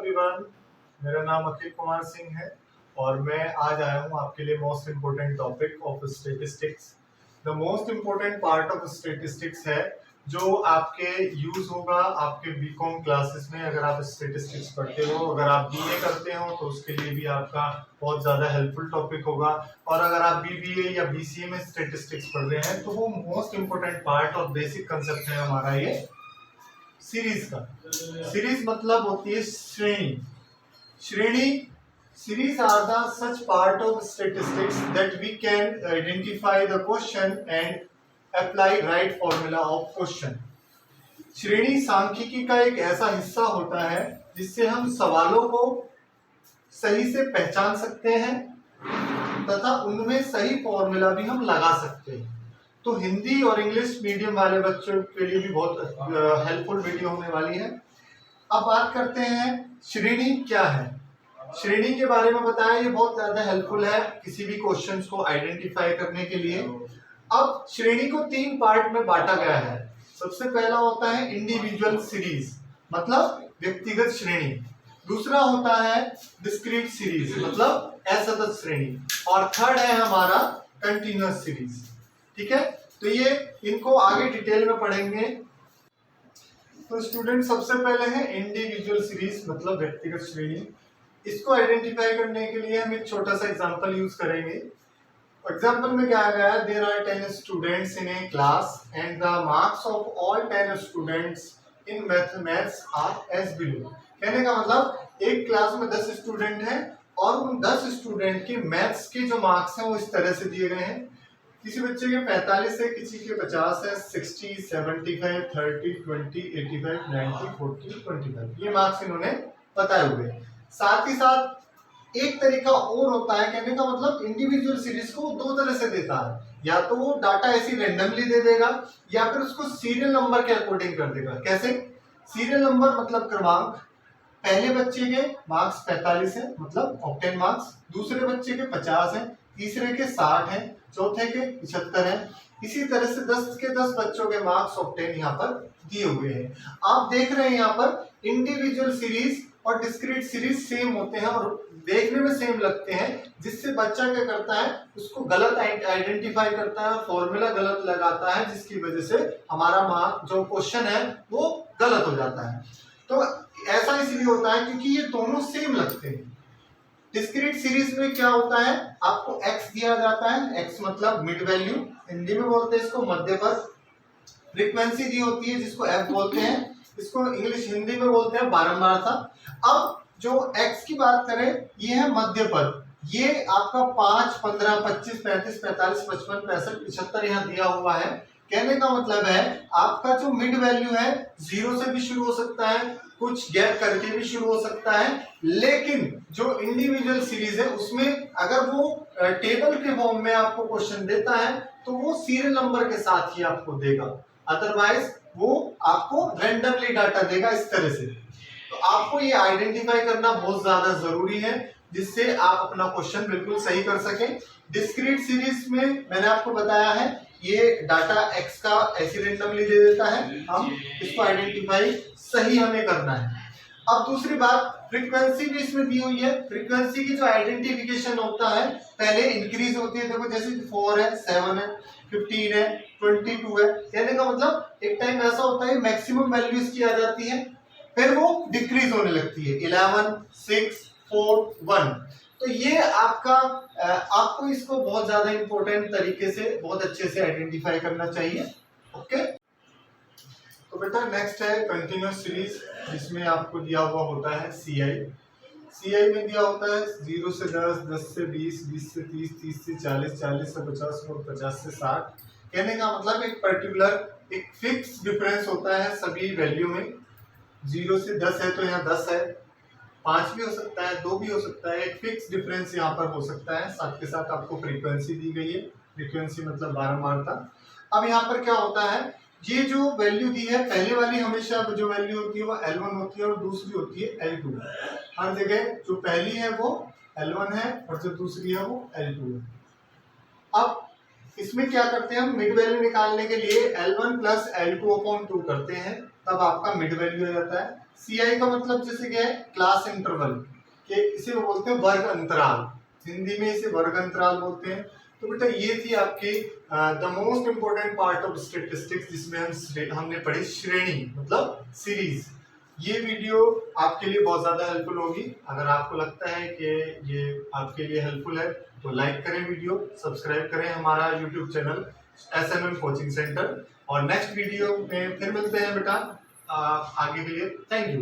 Everyone, मेरा नाम अखिल कुमार सिंह है और मैं आज आया हूँ आपके लिए most important topic of statistics. The most important part of statistics है जो आपके यूज होगा आपके बीकॉम क्लासेस में। अगर आप स्टेटिस्टिक्स पढ़ते हो, अगर आप बीए करते हो तो उसके लिए भी आपका बहुत ज़्यादा हेल्पफुल टॉपिक होगा, और अगर आप बीबीए या बीसीए में स्टेटिस्टिक्स पढ़ रहे हैं तो वो मोस्ट इम्पोर्टेंट पार्ट और बेसिक कंसेप्ट है हमारा ये सीरीज का। सीरीज मतलब होती है श्रेणी। श्रेणी series are the such part of statistics that we can identify the question and apply right formula of question. श्रेणी सांख्यिकी का एक ऐसा हिस्सा होता है जिससे हम सवालों को सही से पहचान सकते हैं तथा उनमें सही फॉर्मूला भी हम लगा सकते हैं। तो हिंदी और इंग्लिश मीडियम वाले बच्चों के लिए भी बहुत हेल्पफुल वीडियो होने वाली है। अब बात करते हैं श्रेणी क्या है। श्रेणी के बारे में बताया, ये बहुत ज्यादा हेल्पफुल है किसी भी क्वेश्चंस को आइडेंटिफाई करने के लिए। अब श्रेणी को तीन पार्ट में बांटा गया है। सबसे पहला होता है इंडिविजुअल सीरीज, मतलब व्यक्तिगत श्रेणी। दूसरा होता है डिस्क्रीट सीरीज, मतलब असतत श्रेणी। और थर्ड है हमारा कंटिन्यूअस सीरीज। ठीक है, तो ये इनको आगे डिटेल में पढ़ेंगे। तो स्टूडेंट, सबसे पहले है इंडिविजुअल सीरीज, मतलब व्यक्तिगत श्रेणी। इसको आइडेंटिफाई करने के लिए हम एक छोटा सा एग्जांपल यूज करेंगे। एग्जांपल में क्या आ गया, there are 10 students in a class and the marks of all 10 students in maths are as below. कहने का मतलब एक क्लास में 10 स्टूडेंट हैं और उन 10 स्टूडेंट के मैथ्स के जो मार्क्स हैं वो इस तरह से दिए गए हैं। किसी बच्चे के 45 है, किसी के 50 है, 60, 75, 30, 20, 85, 90, 40, 25 ये मार्क्स इन्होंने बताए हुए हैं। साथ ही साथ एक तरीका और होता है, कहने का मतलब इंडिविजुअल सीरीज को दो तरह से देता है। या तो वो डाटा ऐसी रैंडमली दे देगा या फिर उसको सीरियल नंबर के अकॉर्डिंग कर देगा। कैसे? सीरियल नंबर मतलब क्रमांक। पहले बच्चे के मार्क्स 45 है, मतलब ऑक्टेन मार्क्स। दूसरे बच्चे के 50 है, तीसरे के 60 है, चौथे के 75 है। इसी तरह से 10 के 10 बच्चों के मार्क्स ऑक्टेन यहाँ पर दिए हुए हैं। आप देख रहे हैं यहाँ पर इंडिविजुअल सीरीज और डिस्क्रीट सीरीज सेम होते हैं और देखने में सेम लगते हैं, जिससे बच्चा क्या करता है, उसको गलत आइडेंटिफाई करता है, फॉर्मूला गलत लगाता है, जिसकी वजह से हमारा मार्क जो क्वेश्चन है वो गलत हो जाता है। तो ऐसा इसलिए होता है क्योंकि ये दोनों सेम लगते हैं। डिस्क्रीट सीरीज में क्या होता है, आपको x दिया जाता है, x मतलब मिड वैल्यू, हिंदी में बोलते हैं इसको मध्य पर। फ्रीक्वेंसी दी होती है जिसको f बोलते हैं, इसको इंग्लिश हिंदी में बोलते हैं बारंबारता। अब जो x की बात करें, ये है मध्य पद। ये आपका 5, 15, 25, 35, 45, 55, 65, 75 यहाँ दिया हुआ है। कहने का मतलब है आपका जो मिड वैल्यू है 0 से भी शुरू हो सकता है, कुछ गैप करके भी शुरू हो सकता है। लेकिन जो इंडिविजुअल सीरीज है उसमें अगर वो टेबल के फॉर्म में आपको क्वेश्चन देता है तो वो सीरियल नंबर के साथ ही आपको देगा, अदरवाइज वो आपको रैंडमली डाटा देगा इस तरह से। तो आपको ये आइडेंटिफाई करना बहुत ज्यादा जरूरी है, जिससे आप अपना क्वेश्चन बिल्कुल सही कर सकें। डिस्क्रीट सीरीज में मैंने आपको बताया है, ये डाटा x का ऐसे रैंडमली दे देता है, हम इसको आइडेंटिफाई सही हमें करना है। अब दूसरी बात, फ्रीक्वेंसी भी इसमें दी हुई है। फ्रीक्वेंसी की जो आइडेंटिफिकेशन होता है, पहले इंक्रीज होती है। देखो जैसे 4 है, 7 है, 15 है, 22 है। कहने का मतलब एक टाइम ऐसा होता है मैक्सिमम वैल्यू इसकी आ जाती है, फिर वो डिक्रीज होने लगती है, 11, 6, 4, 1। तो ये आपका आपको इसको बहुत ज्यादा इंपॉर्टेंट तरीके से बहुत अच्छे से आइडेंटिफाई करना चाहिए। ओके, तो बेटा नेक्स्ट है कंटिन्यूअस सीरीज, जिसमें आपको दिया हुआ होता है सीआई में दिया होता है 0 से 10, 10 से 20, 20 से 30, 30 से 40, 40 से 50 और 50 से 60। कहने का मतलब एक पर्टिकुलर एक फिक्स डिफरेंस होता है सभी वैल्यू में। 0 से 10 है तो यहाँ 10 है, 5 भी हो सकता है, 2 भी हो सकता है, एक फिक्स डिफरेंस यहाँ पर हो सकता है। साथ के साथ आपको फ्रीक्वेंसी दी गई है, फ्रीक्वेंसी मतलब बारंबारता। अब यहाँ पर क्या होता है, ये जो वैल्यू दी है, पहले वाली हमेशा जो वैल्यू होती है वो L1 होती है और दूसरी होती है L2। हर जगह जो पहली है वो L1 है और जो दूसरी है वो L2 है। अब इसमें क्या करते हैं, हम मिड वैल्यू निकालने के लिए L1 प्लस L2 अपॉन 2 करते हैं, तब आपका मिड वैल्यू आ जाता है। CI का मतलब जैसे क्या है, क्लास इंटरवल, कि इसे वो बोलते हैं वर्ग अंतराल, हिंदी में इसे वर्ग अंतराल बोलते हैं। तो बेटा ये थी आपकी the most important part of statistics, जिसमें हमने पढ़ी श्रेणी मतलब सीरीज। ये वीडियो आपके लिए बहुत ज्यादा हेल्पफुल होगी। अगर आपको लगता है कि ये आपके लिए हेल्पफुल है तो लाइक करें वीडियो, सब्सक्राइब करें हमारा YouTube channel SMM coaching centre. और नेक्स्ट वीडियो में फिर मिलते हैं बेटा। आगे के लिए थैंक यू।